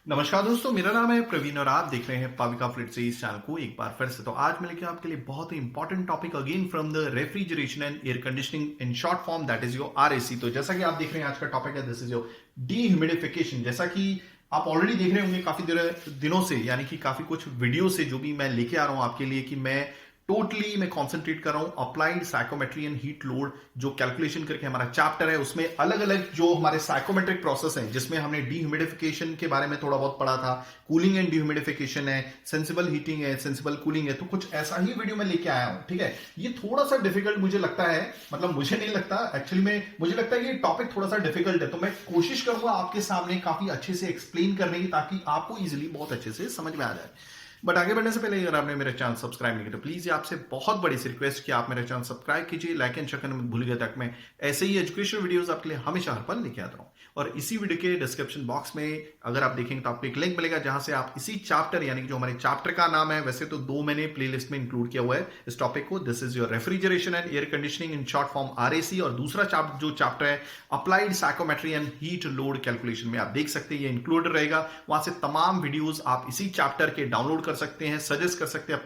नमस्कार दोस्तों, मेरा नाम है प्रवीण और आप देख रहे हैं पाविका फ्लिट से इस चैनल को एक बार फिर से। तो आज मैं लेके आपके लिए बहुत ही important topic again from the refrigeration and air conditioning in short form, that is your RAC. तो जैसा कि आप देख रहे हैं आज का टॉपिक है दिस इज योर डीह्यूमिडिफिकेशन। जैसा कि आप ऑलरेडी देख रहे होंगे काफी दिनों से, यानी कि काफी कुछ वीडियो से जो भी मैं लेके आ रहा हूं आपके लिए, कि मैं कॉन्सेंट्रेट कर रहा हूं applied psychometry and heat load जो कैलकुलेशन करके हमारा चैप्टर है, उसमें अलग अलग जो हमारे साइकोमेट्रिक प्रोसेस हैं, जिसमें हमने डीह्यूमिडिफिकेशन के बारे में थोड़ा बहुत पढ़ा था, कूलिंग एंड डीह्यूमिडिफिकेशन है, सेंसिबल हीटिंग है, सेंसिबल कूलिंग है। तो कुछ ऐसा ही वीडियो मैं लेके आया हूं। ठीक है, ये थोड़ा सा डिफिकल्ट मुझे लगता है, मतलब मुझे नहीं लगता एक्चुअली में, मुझे लगता है कि ये टॉपिक थोड़ा सा डिफिकल्ट है। तो मैं कोशिश करूंगा आपके सामने काफी अच्छे से एक्सप्लेन करने की, ताकि आपको इजिली बहुत अच्छे से समझ में आ जाए। बट आगे बढ़ने से पहले अगर आपने मेरा चैनल सब्सक्राइब नहीं किया तो प्लीज ये आपसे बहुत बड़ी सी रिक्वेस्ट कि आप मेरा चैनल सब्सक्राइब कीजिए, लाइक एंड शेयर करना मत भूलिएगा, ताकि मैं ऐसे ही एजुकेशनल वीडियोस आपके लिए हमेशा हर पल लेके आता हूं। और इसी वीडियो के डिस्क्रिप्शन बॉक्स में अगर आप देखेंगे तो आपको एक लिंक मिलेगा, जहां से आप इसी चैप्टर, यानी कि जो हमारे चैप्टर का नाम है, वैसे तो 2 मैंने प्लेलिस्ट में इंक्लूड किया हुआ है इस टॉपिक को, this is your refrigeration and air conditioning in short form RAC, और दूसरा जो चैप्टर है applied psychometry and heat load calculation में आप देख सकते हैं ये इंक्लूड रहेगा। वहां से तमाम वीडियोस आप इसी चैप्टर के डाउनलोड कर सकते हैं, सजेस्ट कर सकते हैं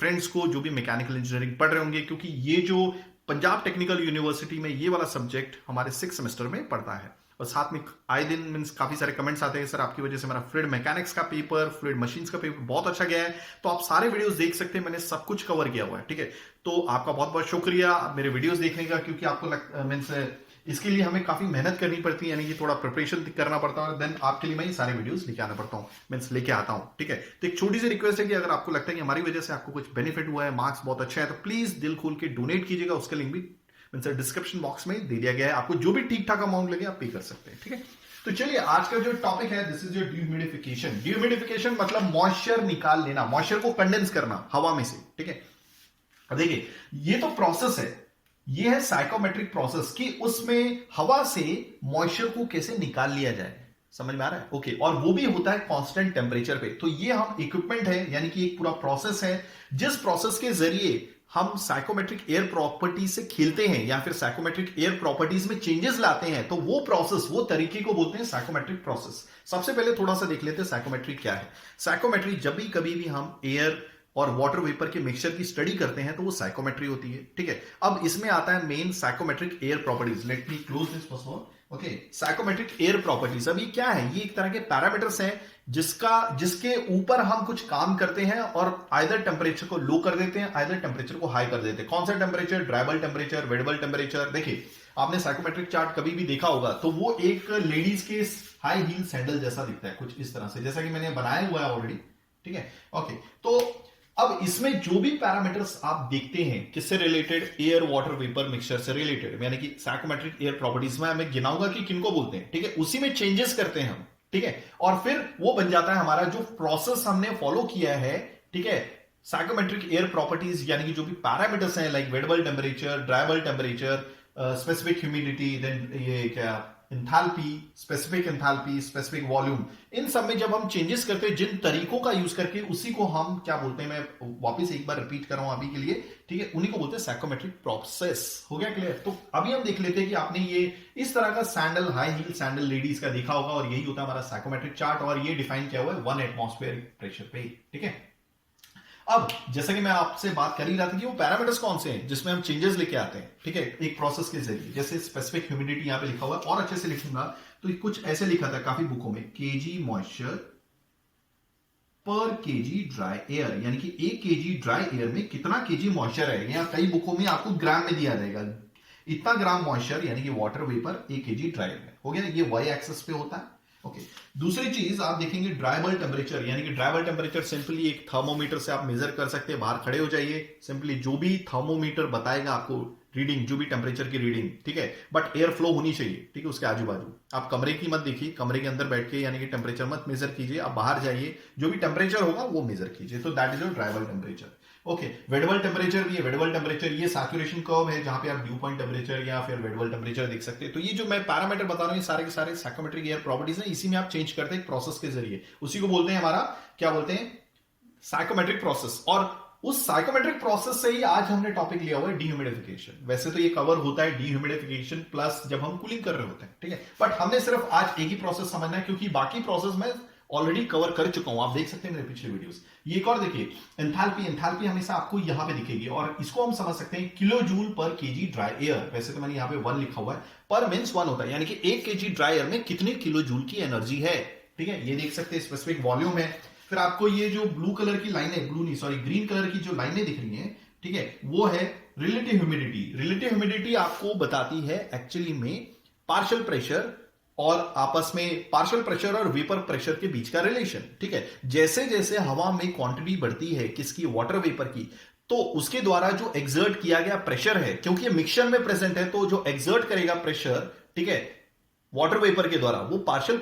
फ्रेंड्स को जो भी मैकेनिकल इंजीनियरिंग पढ़ रहे होंगे, क्योंकि ये जो पंजाब टेक्निकल यूनिवर्सिटी में ये वाला सब्जेक्ट हमारे 6 सेमेस्टर में पढ़ता है। और साथ में आए दिन मींस काफी सारे कमेंट्स आते हैं, सर आपकी वजह से मेरा फ्लूइड मैकेनिक्स का पेपर, फ्लूइड मशीन्स का पेपर बहुत अच्छा गया है। तो आप सारे वीडियोस देख सकते हैं, मैंने सब कुछ कवर किया हुआ है। ठीक है, तो आपका बहुत बहुत शुक्रिया मेरे वीडियोस देखने का, क्योंकि आपको मींस इसके लिए हमें काफी मेहनत करनी पड़ती है, यानी कि थोड़ा प्रिपरेशन करना पड़ता है, देन आपके लिए मैं ये सारे वीडियोस लेके आना पड़ता हूँ, मींस लेके आता हूँ। ठीक है, तो एक छोटी सी रिक्वेस्ट है कि अगर आपको लगता है कि हमारी वजह से आपको कुछ बेनिफिट हुआ है, मार्क्स बहुत अच्छे हैं, तो प्लीज दिल खोल के डोनेट कीजिएगा। उसका लिंक भी मींस डिस्क्रिप्शन बॉक्स में दे दिया गया है, आपको जो भी ठीक ठाक अमाउंट लगे आप पे कर सकते हैं। ठीक है, तो चलिए आज का जो टॉपिक है this is your dehumidification. Dehumidification मतलब मॉइस्चर निकाल लेना, मॉइस्चर को कंडेंस करना हवा में से। ठीक है, अब देखिए ये तो प्रोसेस है, ये है साइकोमेट्रिक प्रोसेस, कि उसमें हवा से मॉइस्चर को कैसे निकाल लिया जाए। समझ में आ रहा है? ओके, और वो भी होता है कांस्टेंट टेम्परेचर पे। तो ये हम इक्विपमेंट है, यानी कि एक पूरा प्रोसेस है, जिस प्रोसेस के जरिए हम साइकोमेट्रिक एयर प्रॉपर्टीज से खेलते हैं, या फिर साइकोमेट्रिक एयर प्रॉपर्टीज में चेंजेस लाते हैं। तो वो प्रोसेस, वो तरीके को बोलते हैं साइकोमेट्रिक प्रोसेस। सबसे पहले थोड़ा सा देख लेते हैं साइकोमेट्री क्या है। साइकोमेट्री जब भी कभी भी हम एयर और वाटर वेपर के मिक्सचर की स्टडी करते हैं तो वो साइकोमेट्री होती है। ठीक है, अब इसमें आता है main psychometric air properties. Let me close this first. Okay, psychometric air properties, अब ये क्या है? ये एक तरह के पैरामीटर्स हैं जिसके ऊपर हम कुछ काम करते हैं, और आइदर टेम्परेचर को लो कर देते हैं, आइदर टेम्परेचर को हाई कर देते हैं। कौन सा temperature? Dry bulb temperature, wet bulb temperature. देखिए आपने साइकोमेट्रिक चार्ट कभी भी देखा होगा तो वो एक लेडीज के हाई हील सैंडल जैसा दिखता है, कुछ इस तरह से, जैसा कि मैंने बनाया हुआ है ऑलरेडी। ठीक है, ओके, तो अब इसमें जो भी पैरामीटर्स आप देखते हैं किससे related? Air water vapour mixture से रिलेटेड, यानी कि साइकोमेट्रिक एयर प्रॉपर्टीज में मैं गिनाऊंगा कि किनको बोलते हैं। ठीक है, उसी में चेंजेस करते हैं हम। ठीक है, और फिर वो बन जाता है हमारा जो प्रोसेस हमने फॉलो किया है। ठीक है, साइकोमेट्रिक एयर प्रॉपर्टीज, यानी कि जो भी पैरामीटर्स हैं, like wet bulb temperature, dry bulb temperature, specific humidity, then ये क्या इंथैल्पी, स्पेसिफिक वॉल्यूम, इन सब में जब हम चेंजेस करते हैं जिन तरीकों का यूज करके, उसी को हम क्या बोलते हैं, मैं वापस एक बार रिपीट कर रहा हूं अभी के लिए। ठीक है, उन्हीं को बोलते हैं साइकोमेट्रिक प्रोसेस। हो गया क्लियर? तो अभी हम देख लेते हैं कि आपने ये इस तरह का sandal, high heel sandal ladies का देखा होगा, और यही होता है हमारा साइकोमेट्रिक चार्ट, और ये डिफाइन किया हुआ है 1 एटमॉस्फेयर प्रेशर पे। ठीक है, अब जैसा कि मैं आपसे बात कर ही रहा था कि वो पैरामीटर्स कौन से हैं जिसमें हम चेंजेस लेके आते हैं। ठीक है, एक प्रोसेस के जरिए, जैसे स्पेसिफिक ह्यूमिडिटी यहां पे लिखा हुआ है, और अच्छे से लिखूंगा तो कुछ ऐसे लिखा था काफी बुकों में, केजी मॉइस्चर पर केजी ड्राई एयर, यानी कि 1 केजी ड्राई एयर में कितना केजी मॉइस्चर है। या कई बुकों में आपको ग्राम में दिया जाएगा, इतना ग्राम मॉइस्चर, यानी कि water vapour 1 KG dry air में। हो गया, ये वाई एक्सेस पे होता है। ओके, दूसरी चीज आप देखेंगे ड्राइबल टेम्परेचर, यानी कि ड्राइबल टेम्परेचर सिंपली एक थर्मोमीटर से आप मेजर कर सकते हैं। बाहर खड़े हो जाइए, सिंपली जो भी थर्मोमीटर बताएगा आपको रीडिंग, जो भी टेम्परेचर की रीडिंग। ठीक है, बट एयर फ्लो होनी चाहिए। ठीक है, उसके आजू बाजू आप कमरे की मत देखिए, कमरे के अंदर बैठ के यानी कि टेम्परेचर मत मेजर कीजिए, आप बाहर जाइए, जो भी टेम्परेचर होगा वो मेजर कीजिए। तो that is your dry bulb temperature. Okay, wet bulb temperature भी है। वेडेबल टेम्परेचर ये सैचुरेशन कर्व है, जहां पे आप ड्यू पॉइंट टेम्परेचर या फिर वेडेबल टेम्परेचर देख सकते हैं। तो ये जो मैं पैरामीटर बता रहा हूं, ये सारे के सारे साइकोमेट्रिक एयर प्रॉपर्टीज हैं, इसी में आप चेंज करते हैं प्रोसेस के जरिए। उसी को बोलते हैं हमारा, क्या बोलते हैं, साइकोमेट्रिक प्रोसेस। और उस साइकोमेट्रिक प्रोसेस से ही आज हमने टॉपिक लिया हुआ है डीह्यूमिडिफिकेशन। वैसे तो ये कवर होता है डीह्यूमिडिफिकेशन प्लस जब हम कूलिंग कर रहे होते हैं। ठीक है, बट हमने सिर्फ आज एक ही प्रोसेस समझना है, क्योंकि बाकी प्रोसेस में ऑलरेडी कवर कर चुका हूं, आप देख सकते हैं मेरे पिछले वीडियोस। ये एक और देखिए, एंथैल्पी, एंथैल्पी हमेशा आपको यहां पे दिखेगी और इसको हम समझ सकते हैं किलो जूल पर केजी ड्राई एयर। वैसे तो मैंने यहाँ पे 1 लिखा हुआ है, पर मीन्स 1 होता है, यानी कि 1 केजी ड्राई एयर में कितने किलो जूल की एनर्जी है। ठीक है, ये देख सकते हैं स्पेसिफिक वॉल्यूम है। फिर आपको ये जो ब्लू कलर की लाइन है, ब्लू नहीं सॉरी ग्रीन कलर की जो लाइनें दिख रही हैं, ठीक है, वो है रिलेटिव ह्यूमिडिटी। रिलेटिव ह्यूमिडिटी आपको बताती है एक्चुअली में पार्शियल प्रेशर और आपस में पार्शियल प्रेशर और वेपर प्रेशर के बीच का रिलेशन। ठीक है, जैसे जैसे हवा में क्वांटिटी बढ़ती है किसकी, वाटर वेपर की, तो उसके द्वारा जो एक्सर्ट किया गया प्रेशर है, क्योंकि ये मिक्सचर में प्रेजेंट है, तो जो एक्सर्ट करेगा प्रेशर, ठीक है, वाटर वेपर के द्वारा, वो पार्शियल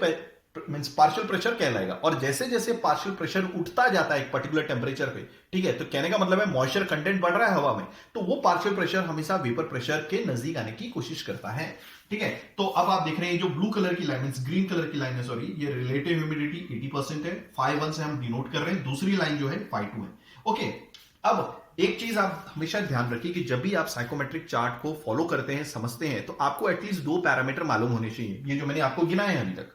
प्रेशर कहलाएगा। और जैसे जैसे पार्शियल प्रेशर उठता जाता है एक पर्टिकुलर टेम्परेचर पे, ठीक है, तो कहने का मतलब है मॉइस्चर कंटेंट बढ़ रहा है हवा में, तो वो पार्शियल प्रेशर हमेशा वेपर प्रेशर के नजदीक आने की कोशिश करता है। ठीक है, तो अब आप देख रहे हैं जो ब्लू कलर की लाइन, ग्रीन कलर की लाइन है सॉरी, ये रिलेटिव ह्यूमिडिटी 80% है, 5.1 से हम डिनोट कर रहे हैं। दूसरी लाइन जो है 5.2 है। ओके, अब एक चीज आप हमेशा ध्यान रखिए कि जब भी आप साइकोमेट्रिक चार्ट को फॉलो करते हैं, समझते हैं, तो आपको एटलीस्ट 2 पैरामीटर मालूम होने चाहिए, ये जो मैंने आपको गिनाए हैं अभी तक।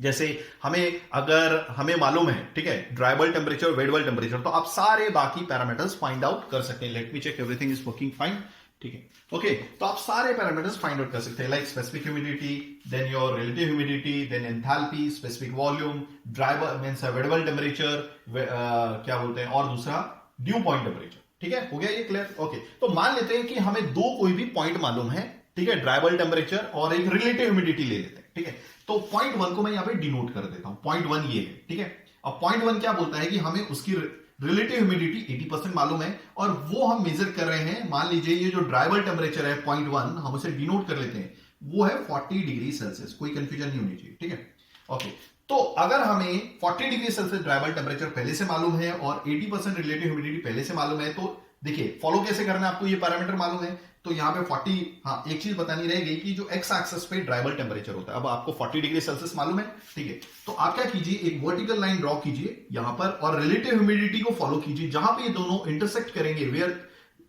जैसे अगर हमें मालूम है, ठीक है, dry bulb temperature, wait bulb temperature, तो आप सारे बाकी पैरामीटर्स फाइंड आउट कर सकते हैं। Let me check everything is working fine. ठीक है, ओके, तो आप सारे पैरामीटर्स फाइंड आउट कर सकते हैं, like specific humidity, then your relative humidity, then enthalpy, specific volume, dry bulb means wet bulb temperature, क्या बोलते हैं, और दूसरा ड्यू पॉइंट टेम्परेचर। ठीक है, हो गया ये क्लियर। ओके, तो मान लेते हैं कि हमें 2 कोई भी पॉइंट मालूम है, ठीक है, ड्राई बल्ब टेम्परेचर और एक रिलेटिव ह्यूमिडिटी ले लेते हैं। ठीक है, तो पॉइंट 1 को मैं यहां पे डिनोट कर देता हूं, पॉइंट 1 ये है। ठीक है, अब पॉइंट 1 क्या बोलता है कि हमें उसकी रिलेटिव ह्यूमिडिटी 80% मालूम है और वो हम मेजर कर रहे हैं। मान लीजिए ये जो ड्राई बल्ब टेम्परेचर है पॉइंट 1, हम उसे डिनोट कर लेते हैं, वो है 40 डिग्री सेल्सियस। कोई कंफ्यूजन नहीं होनी चाहिए। ठीक है, ओके, तो अगर हमें 40 degree Celsius dry bulb temperature पहले से मालूम है और 80% रिलेटिव ह्यूमिडिटी पहले से मालूम है, तो देखिए फॉलो कैसे करना है, आपको ये पैरामीटर मालूम है, तो यहां पे 40, हाँ एक चीज बतानी रह गई कि जो एक्स एक्सिस पे ड्राई बल्ब टेम्परेचर होता है, अब आपको 40 डिग्री सेल्सियस मालूम है। ठीक है, तो आप क्या कीजिए, एक वर्टिकल लाइन ड्रॉ कीजिए यहां पर और रिलेटिव ह्यूमिडिटी को फॉलो कीजिए, जहां पे ये दोनों इंटरसेक्ट करेंगे, where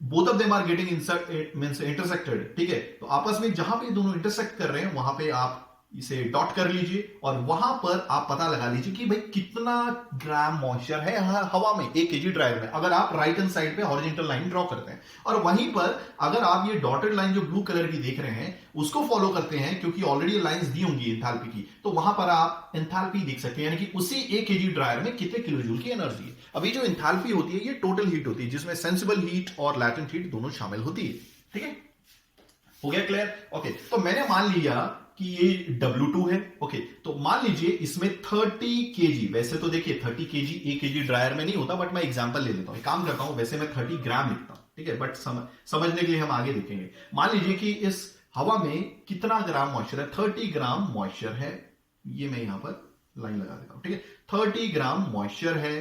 both of them are getting intersected. ठीक है, तो आपस में जहां पे ये दोनों इंटरसेक्ट कर रहे हैं, वहां पे आप इसे डॉट कर लीजिए और वहां पर आप पता लगा लीजिए कि भाई कितना ग्राम मॉइस्चर है हवा में 1 केजी ड्राई में, अगर आप राइट हैंड साइड पे हॉरिजॉन्टल लाइन ड्रॉ करते हैं। और वहीं पर अगर आप ये डॉटेड लाइन जो ब्लू कलर की देख रहे हैं उसको फॉलो करते हैं, क्योंकि ऑलरेडी लाइंस दी होंगी एंथैल्पी की, तो वहां पर आप एंथैल्पी देख सकते हैं, यानी कि उसी 1 केजी ड्रायर में कितने किलो जूल की एनर्जी है। अभी जो एंथैल्पी होती है ये टोटल हीट होती है, जिसमें सेंसिबल हीट और लैटेंट हीट दोनों शामिल होती है। ठीक है, हो गया क्लियर। ओके, तो मैंने मान लिया कि ये W2 है। ओके, तो मान लीजिए इसमें 30 केजी, वैसे तो देखिए 30 केजी 1 केजी ड्रायर में नहीं होता, बट मैं एग्जांपल ले लेता हूं, एक काम करता हूं, वैसे मैं 30 ग्राम लिखता हूं। ठीक है, बट समझने के लिए हम आगे देखेंगे। मान लीजिए कि इस हवा में कितना ग्राम मॉइस्चर है, 30 ग्राम मॉइस्चर है, ये मैं यहां पर लाइन लगा देता हूं। ठीक है, 30 ग्राम मॉइस्चर है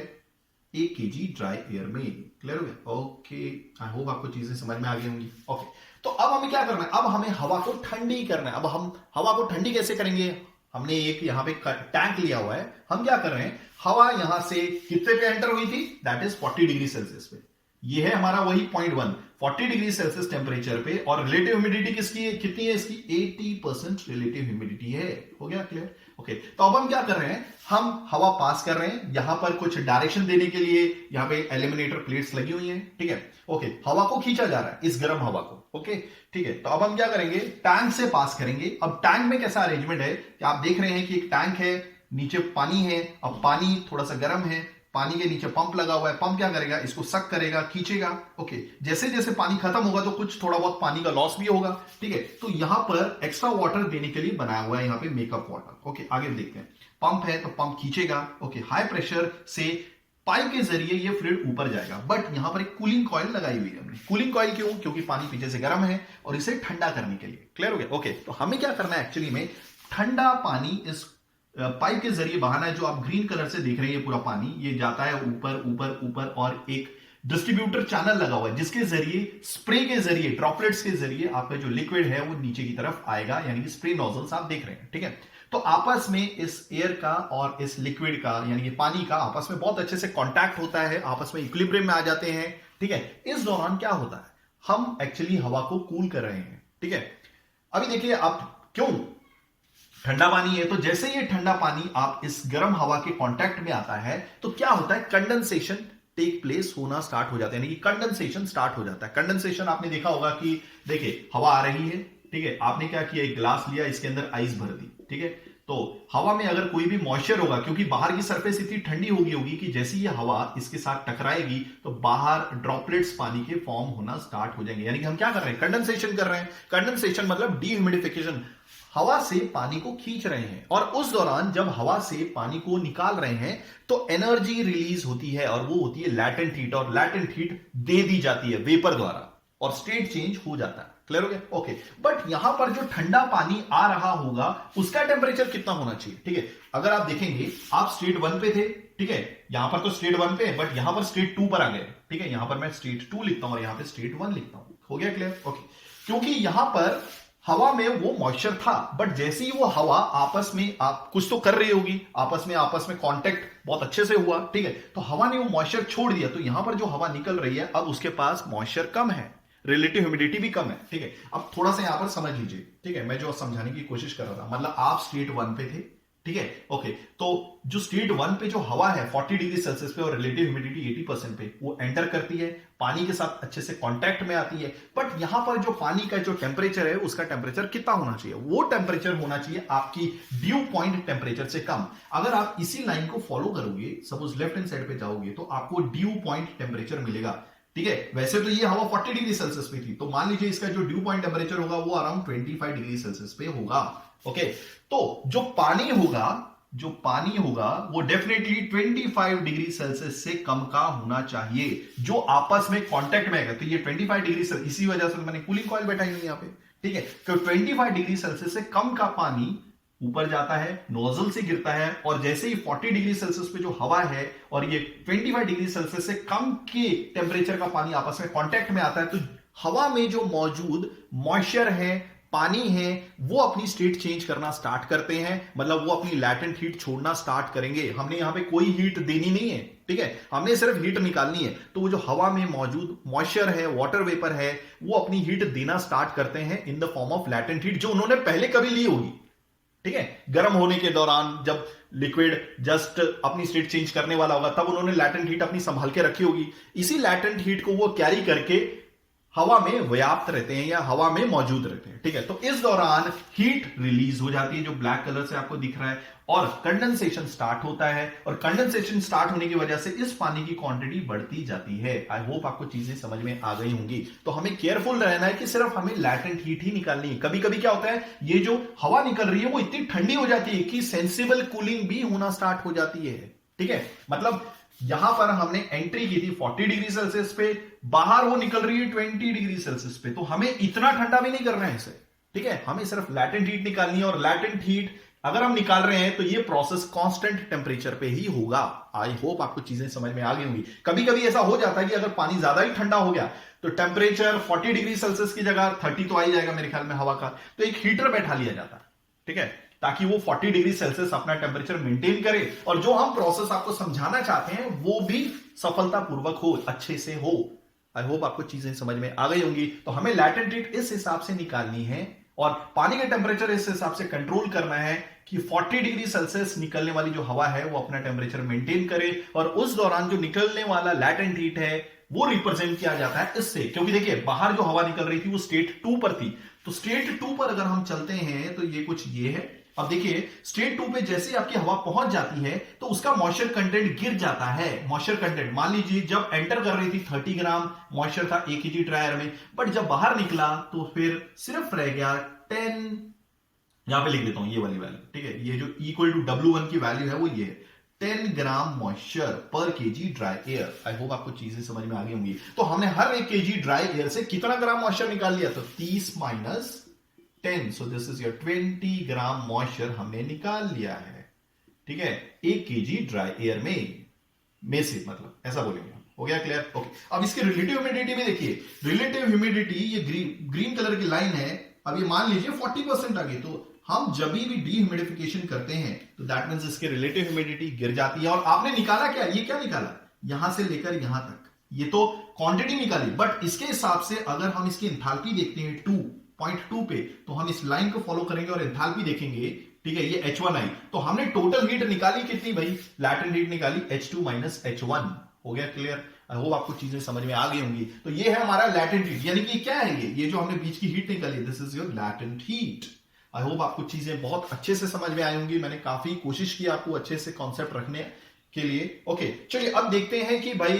1 केजी ड्राई एयर में। क्लियर हो गया? ओके, आई होप आपको चीजें समझ में आ गई होंगी। ओके, तो अब हमें क्या करना है, अब हमें हवा को ठंडी करना है। अब हम हवा को ठंडी कैसे करेंगे, हमने एक यहां पे टैंक लिया हुआ है, हम क्या कर रहे हैं, हवा यहां से कितने पे एंटर हुई थी, दैट इज 40 डिग्री सेल्सियस पे। ये है हमारा वही पॉइंट 1, 40 डिग्री सेल्सियस टेम्परेचर पे, और रिलेटिव ह्यूमिडिटी किसकी है, कितनी है इसकी, 80% रिलेटिव ह्यूमिडिटी है। हो गया क्लियर। ओके, तो अब हम क्या कर रहे हैं, हम हवा पास कर रहे हैं, यहां पर कुछ डायरेक्शन देने के लिए यहां पे एलिमिनेटर प्लेट्स लगी हुई हैं। ठीक है, ओके, हवा को खींचा जा रहा है, इस गर्म हवा को। ओके, ठीक है, तो अब हम क्या करेंगे, टैंक से पास करेंगे। अब टैंक में कैसा अरेंजमेंट है कि आप देख रहे हैं कि एक टैंक है, नीचे पानी है, अब पानी थोड़ा सा गर्म है, पानी के नीचे पंप लगा हुआ है, पंप क्या करेगा, इसको सक करेगा, खींचेगा। ओके, जैसे जैसे पानी खत्म होगा तो कुछ थोड़ा बहुत पानी का लॉस भी होगा। ठीक है, तो यहां पर एक्स्ट्रा वाटर देने के लिए बनाया हुआ है यहां पे मेकअप वाटर। ओके, आगे देखते हैं, पंप है तो पंप खींचेगा। ओके, हाई प्रेशर से पाइप के जरिए ये फ्लूइड ऊपर जाएगा, बट यहां पर एक कूलिंग कॉइल लगाई हुई है हमने। कूलिंग कॉइल क्यों, क्योंकि पानी पीछे से गर्म है और इसे ठंडा करने के लिए। क्लियर हो गया। ओके, तो हमें क्या करना है एक्चुअली में, ठंडा पानी इस पाइप के जरिए बहाना है, जो आप ग्रीन कलर से देख रहे हैं, पूरा पानी ये जाता है ऊपर ऊपर ऊपर, और एक डिस्ट्रीब्यूटर चैनल लगा हुआ है जिसके जरिए स्प्रे के जरिए, ड्रॉपलेट्स के जरिए आपका जो लिक्विड है वो नीचे की तरफ आएगा, यानी कि स्प्रे नोजल्स आप देख रहे हैं। ठीक है, तो आपस में इस एयर का और इस लिक्विड का, यानी कि पानी का, आपस में बहुत अच्छे से कांटेक्ट होता है, आपस में इक्विलिब्रियम में आ जाते हैं। ठीक है, इस दौरान क्या होता है, हम एक्चुअली हवा को कूल कर रहे हैं। ठीक है, अभी देखिए आप क्यों, ठंडा पानी है, तो जैसे ये ठंडा पानी आप इस गर्म हवा के कांटेक्ट में आता है तो क्या होता है, कंडेंसेशन टेक प्लेस होना स्टार्ट हो जाता है, यानी कि कंडेंसेशन स्टार्ट हो जाता है। कंडेंसेशन आपने देखा होगा कि देखिए हवा आ रही है, ठीक है, आपने क्या किया, एक ग्लास लिया, इसके अंदर आइस भर दी, ठीक है, तो हवा में अगर कोई भी मॉइस्चर होगा, क्योंकि बाहर की सरफेस इतनी ठंडी होगी कि जैसे ये हवा इसके साथ टकराएगी तो बाहर ड्रॉपलेट्स पानी के फॉर्म होना स्टार्ट हो जाएंगे, यानी कि हम क्या कर रहे हैं, कंडेंसेशन कर रहे हैं। कंडेंसेशन मतलब डीह्यूमिडिफिकेशन, हवा से पानी को खींच रहे हैं, और उस दौरान जब हवा से पानी को निकाल रहे हैं तो एनर्जी रिलीज होती है, और वो होती है लैटेंट हीट, और लैटेंट हीट दे दी जाती है वेपर द्वारा, और स्टेट चेंज हो जाता है। क्लियर हो गया? ओके। बट यहां पर जो ठंडा पानी आ रहा होगा उसका टेम्परेचर कितना होना चाहिए, ठीक है, अगर आप देखेंगे, आप स्टेट 1 पे थे, ठीक है, यहां पर तो स्टेट 1 पे है, बट यहां पर स्टेट 2 पर आ गए, ठीक है, यहां पर मैं स्टेट 2 लिखता हूं और यहां पे स्टेट 1 लिखता हूं। हो गया क्लियर? ओके। क्योंकि यहां पर हवा में वो मॉइस्चर था, बट जैसे ही वो हवा आपस में, आप कुछ तो कर रही होगी, आपस में कांटेक्ट बहुत अच्छे से हुआ, ठीक है, तो हवा ने वो मॉइस्चर छोड़ दिया, तो यहां पर जो हवा निकल रही है अब उसके पास मॉइस्चर कम है, रिलेटिव ह्यूमिडिटी भी कम है, ठीक है। अब थोड़ा सा यहां पर समझ लीजिए, ठीक है, मैं जो समझाने की कोशिश कर रहा था, मतलब आप स्टेट 1 पे थे, ठीक है, ओके, तो जो स्टेट 1 पे जो हवा है 40 डिग्री सेल्सियस पे और रिलेटिव ह्यूमिडिटी 80% पे, वो एंटर करती है, पानी के साथ अच्छे से कांटेक्ट में आती है, बट यहां पर जो पानी का जो टेम्परेचर है उसका टेम्परेचर कितना होना चाहिए, वो टेम्परेचर होना चाहिए आपकी ड्यू पॉइंट टेम्परेचर से कम। अगर आप इसी लाइन को फॉलो करोगे, सपोज लेफ्ट हैंड साइड पे जाओगे, तो आपको ड्यू पॉइंट टेम्परेचर मिलेगा, ठीक है। वैसे तो ये हवा 40 डिग्री सेल्सियस पे थी, तो मान लीजिए इसका जो ड्यू पॉइंट टेम्परेचर होगा वो अराउंड 25 डिग्री सेल्सियस पे होगा, ओके। तो जो पानी होगा वो डेफिनेटली 25 डिग्री सेल्सियस से कम का होना चाहिए, जो आपस में कांटेक्ट में आएगा, तो ये 25 डिग्री सेल्सियस, इसी वजह से मैंने कूलिंग कॉइल बैठाई हुई यहाँ पे, ठीक है। तो 25 डिग्री सेल्सियस से कम का पानी ऊपर जाता है, नोजल से गिरता है, और जैसे ही 40 डिग्री सेल्सियस पे जो हवा है और ये 25 डिग्री सेल्सियस से कम के टेम्परेचर का पानी आपस में कांटेक्ट में आता है, तो हवा में जो मौजूद मॉइस्चर है, पानी है, वो अपनी स्टेट चेंज करना स्टार्ट करते हैं, मतलब वो अपनी लैटेंट हीट छोड़ना स्टार्ट करेंगे। हमने यहां पे कोई हीट देनी नहीं है, ठीक है, हमने सिर्फ हीट निकालनी है, तो वो जो हवा में मौजूद मॉइस्चर है, वाटर वेपर है, वो अपनी हीट देना स्टार्ट करते हैं in the form of latent heat, जो उन्होंने पहले कभी ली होगी, ठीक है। गर्म होने के दौरान जब लिक्विड जस्ट अपनी स्टेट चेंज करने वाला होगा, तब उन्होंने लैटेंट हीट अपनी संभाल के रखी होगी, इसी लैटेंट हीट को वो कैरी करके हवा में व्याप्त रहते हैं या हवा में मौजूद रहते हैं, ठीक है। तो इस दौरान हीट रिलीज हो जाती है, जो ब्लैक कलर से आपको दिख रहा है, और कंडेंसेशन स्टार्ट होता है, और कंडेंसेशन स्टार्ट होने की वजह से इस पानी की क्वांटिटी बढ़ती जाती है। आई होप आपको चीजें समझ में आ गई होंगी। तो हमें केयरफुल रहना है कि सिर्फ हमें लैटेंट हीट ही निकालनी है। कभी कभी क्या होता है, ये जो हवा निकल रही है वो इतनी ठंडी हो जाती है कि सेंसिबल कूलिंग भी होना स्टार्ट हो जाती है, ठीक है। मतलब यहां पर हमने एंट्री की थी 40 डिग्री सेल्सियस पे, बाहर वो निकल रही है 20 डिग्री सेल्सियस पे, तो हमें इतना ठंडा भी नहीं करना है इसे, ठीक है, हमें सिर्फ लैटेंट हीट निकालनी है, और लैटेंट हीट अगर हम निकाल रहे हैं तो ये प्रोसेस कांस्टेंट टेम्परेचर पे ही होगा। आई होप आपको चीजें समझ में आ गई होंगी। कभी कभी ऐसा हो जाता है कि अगर पानी ज्यादा ही ठंडा हो गया तो टेम्परेचर 40 डिग्री सेल्सियस की जगह 30 तो आ ही जाएगा मेरे ख्याल में हवा का, तो एक हीटर बैठा लिया जाता है, ठीक है, ताकि वो 40 डिग्री सेल्सियस अपना टेम्परेचर मेंटेन करे, और जो हम प्रोसेस आपको समझाना चाहते हैं वो भी सफलतापूर्वक हो, अच्छे से हो। आई होप आपको चीजें समझ में आ गई होंगी। तो हमें लैटेंट हीट इस हिसाब से निकालनी है, और पानी का टेम्परेचर इस हिसाब से कंट्रोल करना है कि 40 डिग्री सेल्सियस निकलने वाली जो हवा है वो अपना टेम्परेचर मेंटेन करे, और उस दौरान जो निकलने वाला लैटेंट हीट है वो रिप्रेजेंट किया जाता है इससे। क्योंकि देखिए बाहर जो हवा निकल रही थी वो स्टेट 2 पर थी, तो स्टेट 2 पर अगर हम चलते हैं तो ये कुछ ये है। अब देखिए स्टेट 2 पे जैसे आपकी हवा पहुंच जाती है तो उसका मॉइस्चर कंटेंट गिर जाता है। मॉइस्चर कंटेंट मान लीजिए जब एंटर कर रही थी 30 ग्राम मॉइस्चर था 1 kg ड्राई एयर में, बट जब बाहर निकला तो फिर सिर्फ रह गया 10, यहां पे लिख देता हूं ये वाली वैल्यू, ठीक है, ये जो इक्वल टू W1 की वैल्यू है वो ये है 10 ग्राम मॉइस्चर पर kg dry air. I hope आपको चीजें समझ में आ गई होंगी। तो हमने हर 1 kg ड्राई एयर से कितना ग्राम मॉइस्चर निकाल लिया, तो 30 minus 10, so this is your 20 gram moisture हमने निकाल लिया है, ठीक है, 1 kg ड्राई एयर में से, मतलब ऐसा बोलेंगे। हो गया क्लियर? ओके। अब इसकी रिलेटिव ह्यूमिडिटी में देखिए, रिलेटिव ह्यूमिडिटी ये ग्रीन कलर की लाइन है। अब ये मान लीजिए 40% आ गई, तो हम जब भी डीह्यूमिडिफिकेशन करते हैं तो दैट मींस इसके रिलेटिव ह्यूमिडिटी गिर जाती है। और आपने निकाला क्या, ये क्या निकाला, यहां से लेकर यहां तक, ये तो क्वांटिटी निकाली, बट इसके हिसाब से अगर हम इसकी एंथैल्पी देखते हैं 2.2 पे, तो हम इस लाइन को फॉलो करेंगे और एंथैल्पी देखेंगे ठीक है, ये H1 आई, तो हमने टोटल हीट निकाली कितनी भाई, लैटेंट हीट निकाली H2 माइनस H1। हो गया क्लियर? आई होप आपको चीजें समझ में आ गई होंगी। तो ये है हमारा लैटेंट हीट, यानी कि क्या है ये जो हमने बीच की हीट निकाली, this is your latent heat. I hope आपको चीजें बहुत अच्छे से समझ में आई होंगी। मैंने काफी कोशिश की आपको अच्छे से कॉन्सेप्ट रखने के लिए। ओके, चलिए अब देखते हैं कि भाई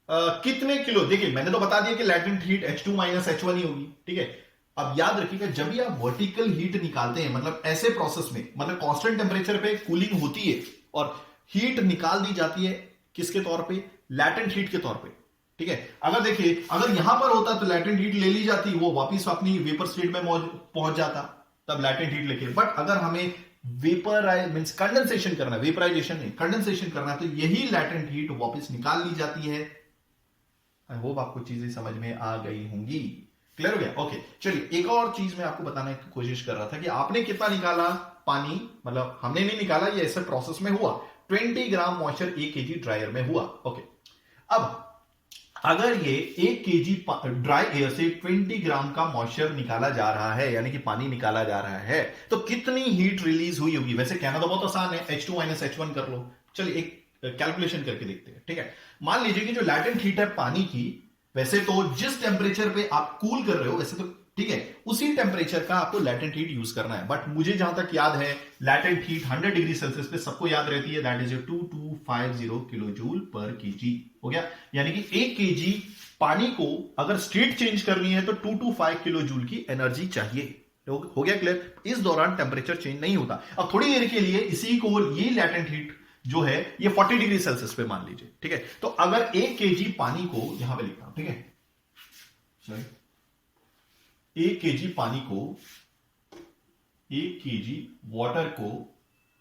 कितने किलो। देखिए मैंने तो बता दिया कि latent heat H2 minus H1 ही होगी, ठीक है। अब याद रखिएगा, जब भी आप वर्टिकल हीट निकालते हैं, मतलब ऐसे प्रोसेस में, मतलब कांस्टेंट टेम्परेचर पे कूलिंग होती है और हीट निकाल दी जाती है, किसके तौर पे, लैटेंट हीट के तौर पे, ठीक है। अगर देखिए, अगर यहां पर होता तो लैटेंट हीट ले ली जाती, वो वापिस अपनी वेपर स्टेट में पहुंच जाता, तब लैटेंट हीट लेके। बट अगर हमें वेपर मींस कंडेंसेशन करना है, वेपराइजेशन नहीं कंडेंसेशन करना है, तो यही लैटेंट हीट वापस निकाल ली जाती है। आई होप आपको चीजें समझ में आ गई होंगी। क्लियर हो गया? ओके, चलिए एक और चीज मैं आपको बताने की कोशिश कर रहा था कि आपने कितना निकाला पानी, मतलब हमने नहीं निकाला, ये ऐसे प्रोसेस में हुआ। 20 ग्राम मॉइस्चर 1 केजी ड्रायर में हुआ। ओके, अब अगर ये 1 केजी ड्राई एयर से 20 ग्राम का मॉइस्चर निकाला जा रहा है, यानी कि पानी निकाला जा रहा है, तो कितनी हीट रिलीज हुई होगी? वैसे कहना तो बहुत आसान है, H2 माइनस H1 कर लो। चलिए एक कैलकुलेशन करके देखते हैं, ठीक है। मान लीजिए कि जो लैटेंट हीट है पानी की, वैसे तो जिस टेम्परेचर पे आप कूल कर रहे हो, वैसे तो ठीक है, उसी टेम्परेचर का आपको लैटेंट हीट यूज करना है। बट मुझे जहां तक याद है, लैटेंट हीट 100 डिग्री सेल्सियस पे सबको याद रहती है, दैट इज 2250 किलो जूल पर केजी। हो गया, यानी कि 1 केजी पानी को अगर स्टेट चेंज करनी है तो 225 किलो जूल की एनर्जी चाहिए। हो गया क्लियर? इस दौरान टेम्परेचर चेंज नहीं होता। अब थोड़ी देर के लिए इसी को, ये लैटेंट हीट जो है ये 40 डिग्री सेल्सियस पे मान लीजिए, ठीक है। तो अगर 1 केजी पानी को, यहां पे लिखता हूं, ठीक है, सॉरी, 1 केजी पानी को, 1 केजी वाटर को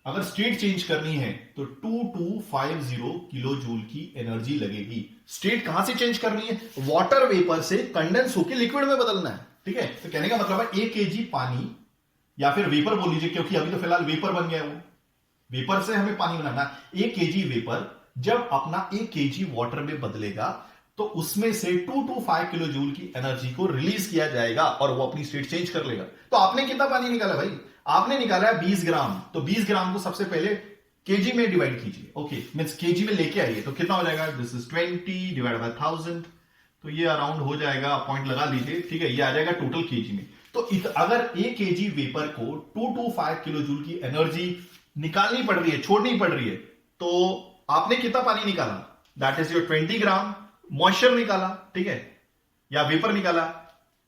अगर स्टेट चेंज करनी है तो 2250 किलो जूल की एनर्जी लगेगी। स्टेट कहां से चेंज करनी है? वाटर वेपर से कंडेंस होकर लिक्विड में बदलना है, ठीक है। तो कहने का मतलब है 1 केजी पानी, या फिर वेपर बोल लीजिए, क्योंकि अभी तो फिलहाल वेपर बन गया है, वो वेपर से हमें पानी बनाना। 1 केजी वेपर जब अपना 1 केजी वाटर में बदलेगा तो उसमें से 225 किलो जूल की एनर्जी को रिलीज किया जाएगा और वो अपनी स्टेट चेंज कर लेगा। तो आपने कितना पानी निकाला भाई? आपने निकाला है 20 ग्राम। तो 20 ग्राम को सबसे पहले केजी में डिवाइड कीजिए। ओके, मींस केजी में लेके आइए, तो कितना हो जाएगा? दिस इज 20 डिवाइड बाय 1000, तो ये अराउंड हो जाएगा, पॉइंट लगा लीजिए, ठीक है, ये आ जाएगा टोटल केजी में। तो अगर 1 केजी वेपर को 225 किलो जूल की एनर्जी निकालनी पड़ रही है, छोड़नी पड़ रही है, तो आपने कितना पानी निकाला? That is your 20 gram moisture निकाला, ठीक है, या वेपर निकाला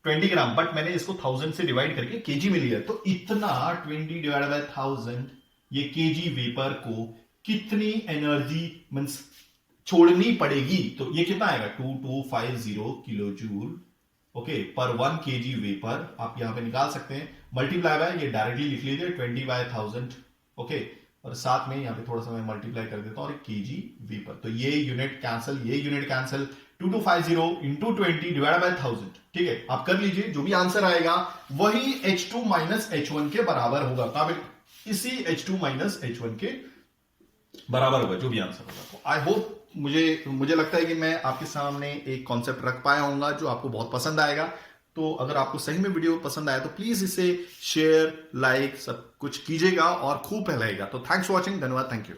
20 ग्राम, बट मैंने इसको 1000 से डिवाइड करके केजी में लिया। तो इतना 20 डिवाइड बाय 1000, ये केजी वेपर को कितनी एनर्जी मींस छोड़नी पड़ेगी? तो ये कितना आएगा? 2250 किलो जूल, ओके, पर 1 केजी वेपर। आप यहां पे निकाल सकते हैं, मल्टीप्लाई बाय, ये डायरेक्टली लिख लीजिए 20 बाय 1000, ओके, और साथ में यहां पे थोड़ा सा मैं मल्टीप्लाई कर देता हूं, और केजी वेपर, तो ये यूनिट कैंसिल, ये unit cancel, 2250 into 20 divide by 1000, ठीक है। आप कर लीजिए, जो भी आंसर आएगा वही H2 माइनस H1 के बराबर होगा। काबिल इसी H2 माइनस H1 के बराबर होगा जो भी आंसर होगा। तो आई होप, मुझे लगता है कि मैं आपके सामने एक कॉन्सेप्ट रख पाया हूंगा जो आपको बहुत पसंद आएगा। तो अगर आपको सही में वीडियो पसंद आया तो प्लीज इसे शेयर, लाइक सब कुछ कीजिएगा और खूब फैलाइएगा। तो थैंक्स फॉर वॉचिंग, धन्यवाद, थैंक यू।